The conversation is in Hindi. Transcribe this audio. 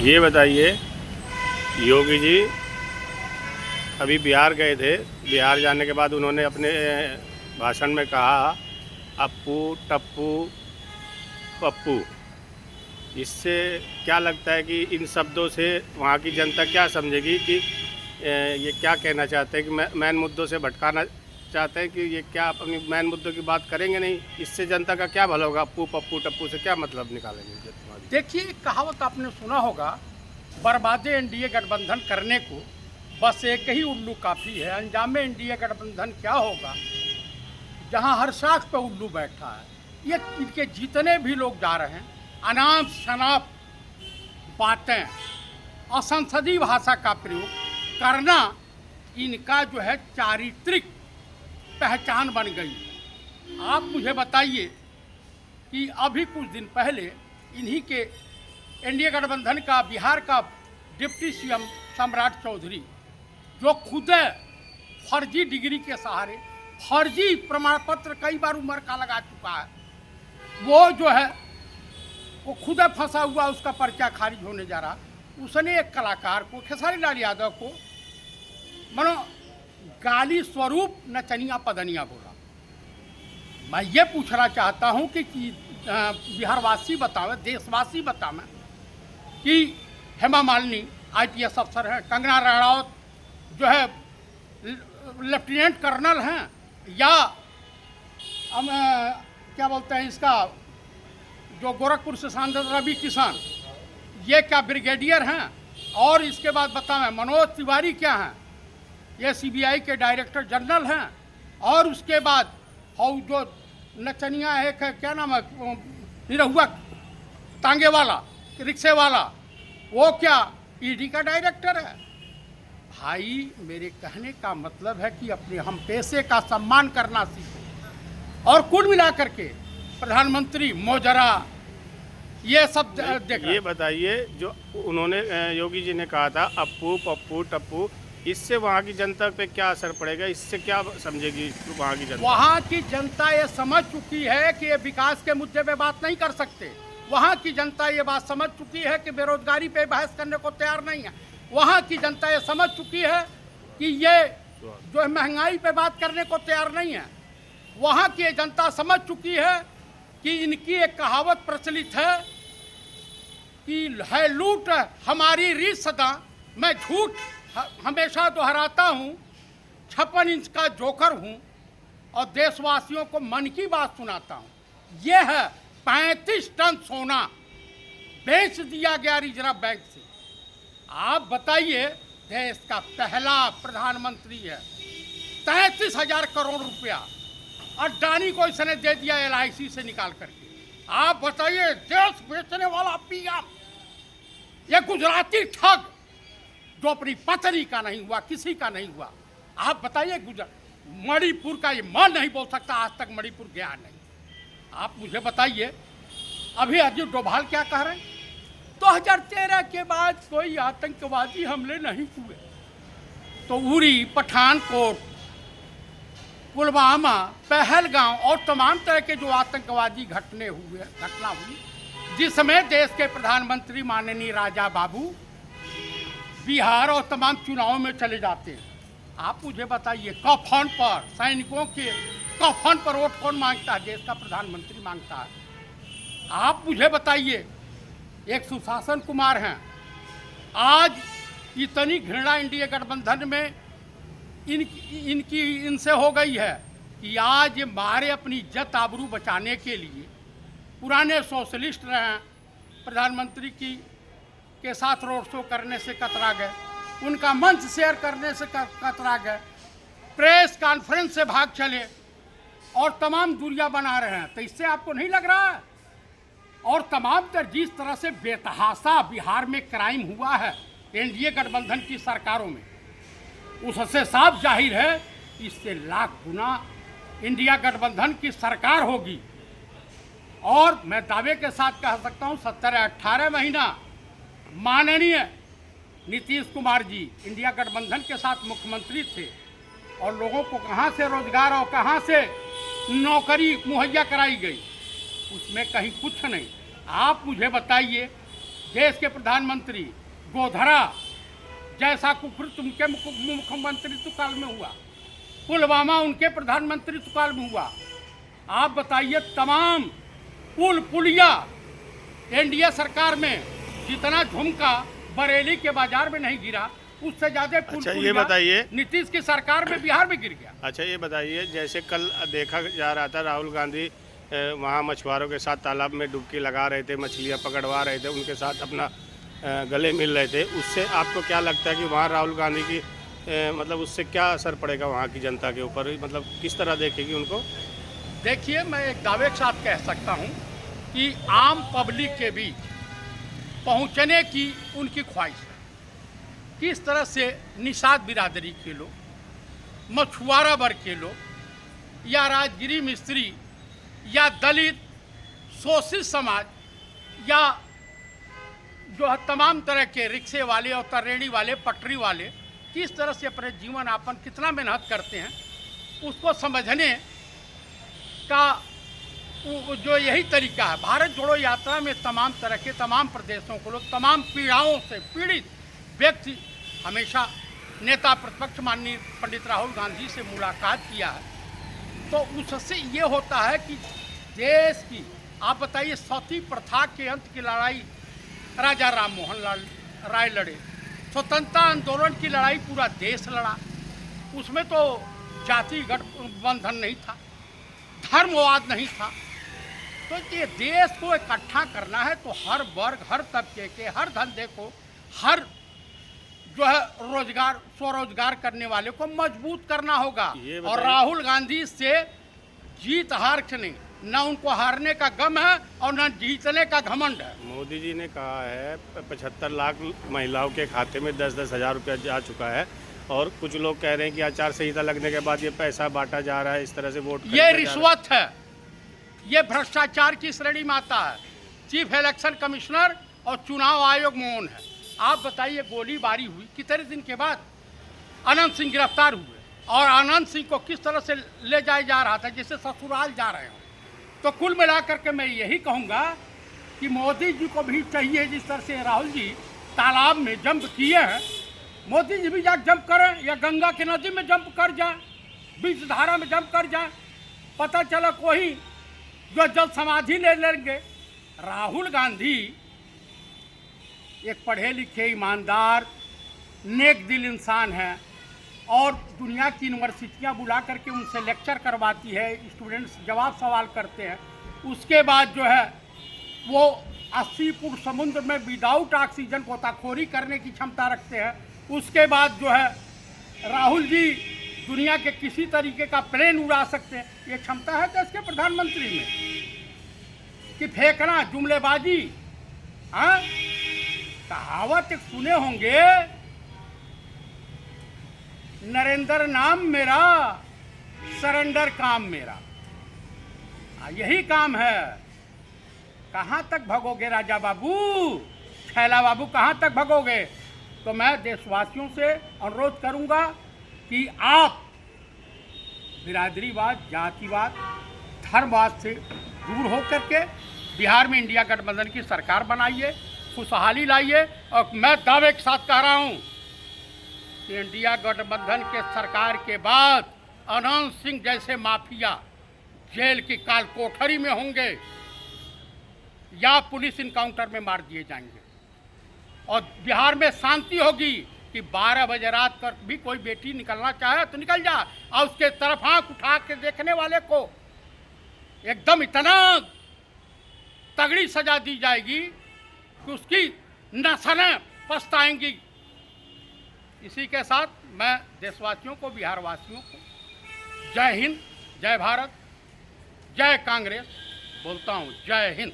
ये बताइए, योगी जी अभी बिहार गए थे। बिहार जाने के बाद उन्होंने अपने भाषण में कहा अप्पू टप्पू पप्पू। इससे क्या लगता है कि इन शब्दों से वहाँ की जनता क्या समझेगी कि ये क्या कहना चाहते हैं कि मैन मुद्दों से भटकाना चाहते हैं कि ये क्या अपनी मैन मुद्दों की बात करेंगे नहीं? इससे जनता का क्या भला होगा? अप्पू पप्पू टप्पू से क्या मतलब निकालेंगे? देखिए, कहावत आपने सुना होगा, बर्बादे एनडीए गठबंधन करने को बस एक ही उल्लू काफ़ी है। अंजामे एनडीए गठबंधन क्या होगा जहां हर शाख पे उल्लू बैठा है। ये इनके जितने भी लोग जा रहे हैं, अनाप शनाप बातें, असंसदीय भाषा का प्रयोग करना इनका जो है चारित्रिक पहचान बन गई। आप मुझे बताइए कि अभी कुछ दिन पहले इन्हीं के एनडीए गठबंधन का बिहार का डिप्टी सीएम सम्राट चौधरी, जो खुद फर्जी डिग्री के सहारे फर्जी प्रमाण पत्र कई बार उम्र का लगा चुका है, वो जो है वो खुद फंसा हुआ, उसका पर्चा खारिज होने जा रहा। उसने एक कलाकार को, खेसारी लाल यादव को, मानो गाली स्वरूप नचनिया पदनिया बोला। मैं ये पूछना चाहता हूँ कि बिहारवासी बतावे, देशवासी बतावे कि हेमा मालिनी आईपीएस अफसर हैं, कंगना रनौत जो है लेफ्टिनेंट कर्नल हैं, या क्या बोलते हैं इसका, जो गोरखपुर से सांसद रवि किशन, ये क्या ब्रिगेडियर हैं? और इसके बाद बतावें मनोज तिवारी क्या हैं? ये सीबीआई के डायरेक्टर जनरल हैं। और उसके बाद और जो नचनिया एक है, क्या नाम है, निरहुआ तांगे वाला, रिक्शे वाला, वो क्या ईडी का डायरेक्टर है? भाई, मेरे कहने का मतलब है कि अपने हम पेशे का सम्मान करना सीखो। और कुल मिला करके प्रधानमंत्री मोजरा ये सब देख। ये बताइए, जो उन्होंने योगी जी ने कहा था अप्पू पप्पू टप्पू, इससे वहाँ की जनता पे क्या असर पड़ेगा? इससे क्या समझेगी वहाँ की जनता? वहाँ की जनता ये समझ चुकी है कि ये विकास के मुद्दे पे बात नहीं कर सकते। वहाँ की जनता ये बात समझ चुकी है कि बेरोजगारी पे बहस करने को तैयार नहीं है। वहाँ की जनता ये समझ चुकी है कि ये जो है महंगाई पे बात करने को तैयार नहीं है। वहाँ की जनता समझ चुकी है कि इनकी एक कहावत प्रचलित है कि है लूट हमारी रीत सदा, मैं झूठ हमेशा दोहराता हूँ, 56 इंच का जोकर हूँ और देशवासियों को मन की बात सुनाता हूँ। ये है 35 टन सोना बेच दिया गया रिजर्व बैंक से। आप बताइए, देश का पहला प्रधानमंत्री है, 33,000 करोड़ रुपया अडानी को इसने दे दिया एलआईसी से निकाल करके। आप बताइए, देश बेचने वाला पीएम, ये गुजराती ठग जो अपनी पत्नी का नहीं हुआ, किसी का नहीं हुआ। आप बताइए, मणिपुर का ये मन नहीं बोल सकता, आज तक मणिपुर गया नहीं। आप मुझे बताइए, अभी अजीत डोभाल क्या कह रहे हैं? 2013 के बाद कोई आतंकवादी हमले नहीं हुए, तो उरी, पठानकोट, पुलवामा, पहलगांव और तमाम तरह के जो आतंकवादी घटना हुई, जिसमें देश के प्रधानमंत्री माननीय राजा बाबू बिहार और तमाम चुनावों में चले जाते हैं। आप मुझे बताइए, कफन पर, सैनिकों के कफन पर वोट कौन मांगता है? देश का प्रधानमंत्री मांगता है। आप मुझे बताइए, एक सुशासन कुमार हैं, आज इतनी घृणा इंडिया गठबंधन में इनसे हो गई है कि आज ये मारे अपनी इज्जत आबरू बचाने के लिए पुराने सोशलिस्ट रहे हैं, प्रधानमंत्री के साथ रोड शो करने से कतरा गए, उनका मंच शेयर करने से कतरा गए, प्रेस कॉन्फ्रेंस से भाग चले और तमाम दूरियां बना रहे हैं। तो इससे आपको नहीं लग रहा है? और तमाम जिस तरह से बेतहाशा बिहार में क्राइम हुआ है एनडीए गठबंधन की सरकारों में, उससे साफ जाहिर है इससे लाख गुना इंडिया गठबंधन की सरकार होगी। और मैं दावे के साथ कह सकता हूँ, 17-18 महीना माननीय नीतीश कुमार जी इंडिया गठबंधन के साथ मुख्यमंत्री थे और लोगों को कहाँ से रोजगार और कहाँ से नौकरी मुहैया कराई गई, उसमें कहीं कुछ नहीं। आप मुझे बताइए, देश के प्रधानमंत्री गोधरा जैसा कुकृत उनके मुख्यमंत्री काल में हुआ, पुलवामा उनके प्रधानमंत्री काल में हुआ। आप बताइए, तमाम पुल पुलिया एनडीए सरकार में जितना झुमका बरेली के बाजार में नहीं गिरा, उससे ज्यादा पुल अच्छा, ये पुलिया बताइए, नीतीश की सरकार में बिहार में गिर गया। अच्छा ये बताइए, जैसे कल देखा जा रहा था राहुल गांधी वहाँ मछुआरों के साथ तालाब में डुबकी लगा रहे थे, मछलियाँ पकड़वा रहे थे, उनके साथ अपना गले मिल रहे थे। उससे आपको क्या लगता है कि वहाँ राहुल गांधी की मतलब उससे क्या असर पड़ेगा वहाँ की जनता के ऊपर, मतलब किस तरह देखेगी उनको? देखिए, मैं एक दावे के साथ कह सकता हूँ कि आम पब्लिक के बीच पहुँचने की उनकी ख्वाहिश है। किस तरह से निषाद बिरादरी के लोग, मछुआरा वर्ग के लोग, या राजगिरी मिस्त्री, या दलित, शोषित समाज, या जो है तमाम तरह के रिक्शे वाले और तरेड़ी वाले, पटरी वाले, किस तरह से अपने जीवन यापन कितना मेहनत करते हैं, उसको समझने का जो यही तरीका है। भारत जोड़ो यात्रा में तमाम तरह के, तमाम प्रदेशों के लोग, तमाम पीड़ाओं से पीड़ित व्यक्ति हमेशा नेता प्रतिपक्ष माननीय पंडित राहुल गांधी से मुलाकात किया है। तो उससे ये होता है कि देश की, आप बताइए, सती प्रथा के अंत की लड़ाई राजा राम मोहन राय लड़े, स्वतंत्रता आंदोलन की लड़ाई पूरा देश लड़ा। उसमें तो जाति गठबंधन नहीं था, धर्मवाद नहीं था। तो ये देश को इकट्ठा करना है तो हर वर्ग, हर तबके के, हर धंधे को, हर जो है रोजगार, स्वरोजगार करने वाले को मजबूत करना होगा। और राहुल गांधी से जीत हार से नहीं, न उनको हारने का गम है और न जीतने का घमंड है। मोदी जी ने कहा है 75 लाख महिलाओं के खाते में 10-10 हज़ार रुपया जा चुका है, और कुछ लोग कह रहे हैं कि आचार संहिता लगने के बाद ये पैसा बांटा जा रहा है, इस तरह से वोट ये रिश्वत है, ये भ्रष्टाचार की श्रेणी में आता है। चीफ इलेक्शन कमिश्नर और चुनाव आयोग मौन है। आप बताइए, गोलीबारी हुई कितने दिन के बाद अनंत सिंह गिरफ्तार हुए, और अनंत सिंह को किस तरह से ले जाया जा रहा था जैसे ससुराल जा रहे हो। तो कुल मिलाकर के मैं यही कहूँगा कि मोदी जी को भी चाहिए, जिस तरह से राहुल जी तालाब में जंप किए हैं, मोदी जी भी जाकर जंप करें, या गंगा की नदी में जंप कर जाए, बीच धारा में जंप कर जाए। पता चला कोई जो जल समाधि ले लेंगे। राहुल गांधी एक पढ़े लिखे, ईमानदार, नेक दिल इंसान है, और दुनिया की यूनिवर्सिटियां बुला करके उनसे लेक्चर करवाती है, स्टूडेंट्स जवाब सवाल करते हैं। उसके बाद जो है वो 80 फुट समुद्र में विदाउट ऑक्सीजन गोताखोरी करने की क्षमता रखते हैं। उसके बाद जो है राहुल जी दुनिया के किसी तरीके का प्लेन उड़ा सकते हैं। ये क्षमता है देश के प्रधानमंत्री में कि फेंकना, जुमलेबाजी। हाँ, कहावत एक सुने होंगे, नरेंद्र नाम मेरा, सरेंडर काम मेरा। यही काम है। कहाँ तक भगोगे राजा बाबू, छैला बाबू, कहाँ तक भगोगे? तो मैं देशवासियों से अनुरोध करूंगा कि आप बिरादरीवाद, जातिवाद, धर्मवाद से दूर होकर के बिहार में इंडिया गठबंधन की सरकार बनाइए, खुशहाली लाइए। और मैं दावे के साथ कह रहा हूँ कि इंडिया गठबंधन के सरकार के बाद अनंत सिंह जैसे माफिया जेल की काल कोठरी में होंगे या पुलिस इनकाउंटर में मार दिए जाएंगे, और बिहार में शांति होगी कि 12 बजे रात तक भी कोई बेटी निकलना चाहे तो निकल जा, और उसके तरफ आँख उठा के देखने वाले को एकदम इतना तगड़ी सजा दी जाएगी कि उसकी नस्लें पछताएंगी। इसी के साथ मैं देशवासियों को, बिहार वासियों को जय हिंद, जय भारत, जय कांग्रेस बोलता हूँ। जय हिंद।